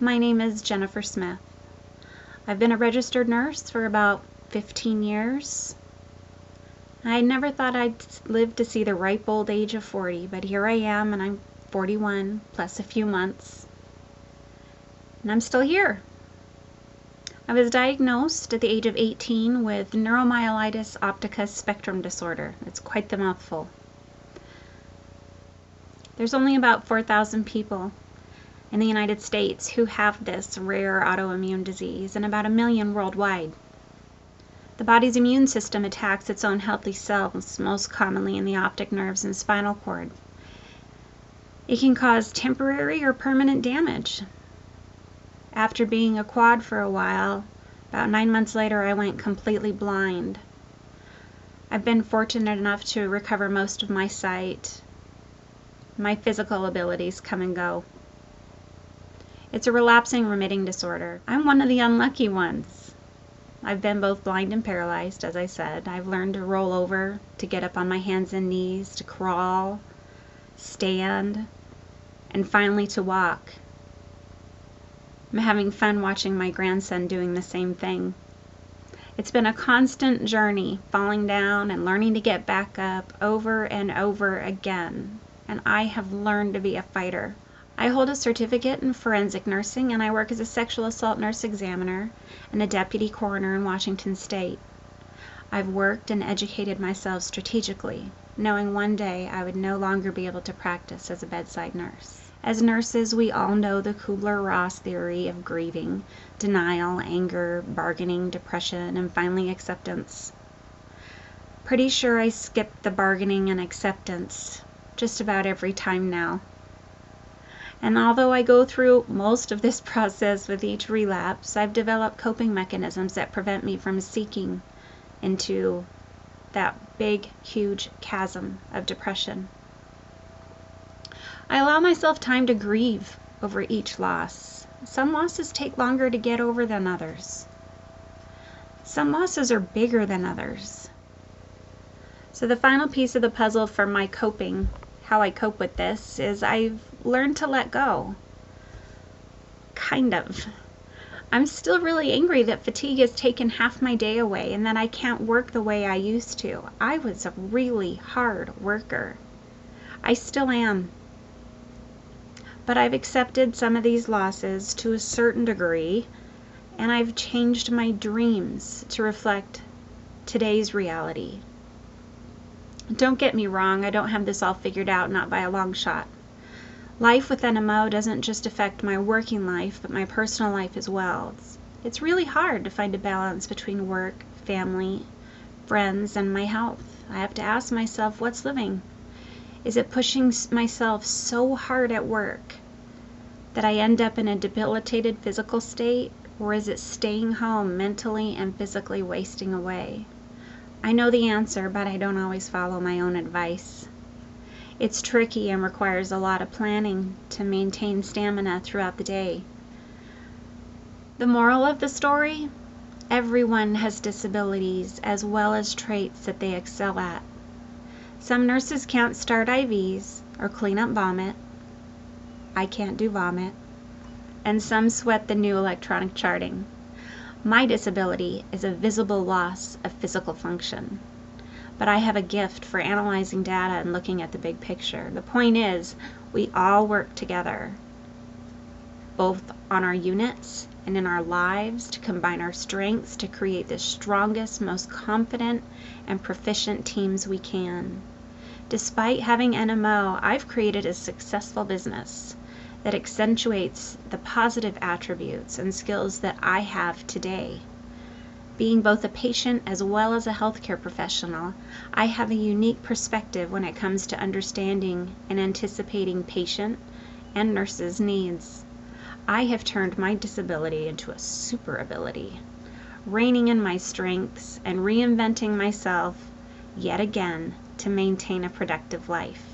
My name is Jennifer Smith. I've been a registered nurse for about 15 years. I never thought I'd live to see the ripe old age of 40, but here I am, and I'm 41 plus a few months, and I'm still here. I was diagnosed at the age of 18 with neuromyelitis optica spectrum disorder. It's quite the mouthful. There's only about 4,000 people in the United States who have this rare autoimmune disease, and about 1 million worldwide. The body's immune system attacks its own healthy cells, most commonly in the optic nerves and spinal cord. It can cause temporary or permanent damage. After being a quad for a while, about 9 months later, I went completely blind. I've been fortunate enough to recover most of my sight. My physical abilities come and go. It's a relapsing remitting disorder. I'm one of the unlucky ones. I've been both blind and paralyzed, as I said. I've learned to roll over, to get up on my hands and knees, to crawl, stand, and finally to walk. I'm having fun watching my grandson doing the same thing. It's been a constant journey, falling down and learning to get back up over and over again. And I have learned to be a fighter. I hold a certificate in forensic nursing, and I work as a sexual assault nurse examiner and a deputy coroner in Washington State. I've worked and educated myself strategically, knowing one day I would no longer be able to practice as a bedside nurse. As nurses, we all know the Kubler-Ross theory of grieving, denial, anger, bargaining, depression, and finally acceptance. Pretty sure I skipped the bargaining and acceptance just about every time now. And although I go through most of this process with each relapse, I've developed coping mechanisms that prevent me from sinking into that big, huge chasm of depression. I allow myself time to grieve over each loss. Some losses take longer to get over than others. Some losses are bigger than others. So the final piece of the puzzle for my coping, how I cope with this, is I've learned to let go. Kind of. I'm still really angry that fatigue has taken half my day away and that I can't work the way I used to. I was a really hard worker. I still am. But I've accepted some of these losses to a certain degree, and I've changed my dreams to reflect today's reality. Don't get me wrong, I don't have this all figured out, not by a long shot. Life with NMO doesn't just affect my working life, but my personal life as well. It's really hard to find a balance between work, family, friends, and my health. I have to ask myself, what's living? Is it pushing myself so hard at work that I end up in a debilitated physical state, or is it staying home mentally and physically wasting away? I know the answer, but I don't always follow my own advice. It's tricky and requires a lot of planning to maintain stamina throughout the day. The moral of the story? Everyone has disabilities as well as traits that they excel at. Some nurses can't start IVs or clean up vomit. I can't do vomit. And some sweat the new electronic charting. My disability is a visible loss of physical function, but I have a gift for analyzing data and looking at the big picture. The point is, we all work together, both on our units and in our lives, to combine our strengths to create the strongest, most confident, and proficient teams we can. Despite having NMO, I've created a successful business that accentuates the positive attributes and skills that I have today. Being both a patient as well as a healthcare professional, I have a unique perspective when it comes to understanding and anticipating patient and nurses' needs. I have turned my disability into a super ability, reining in my strengths and reinventing myself yet again to maintain a productive life.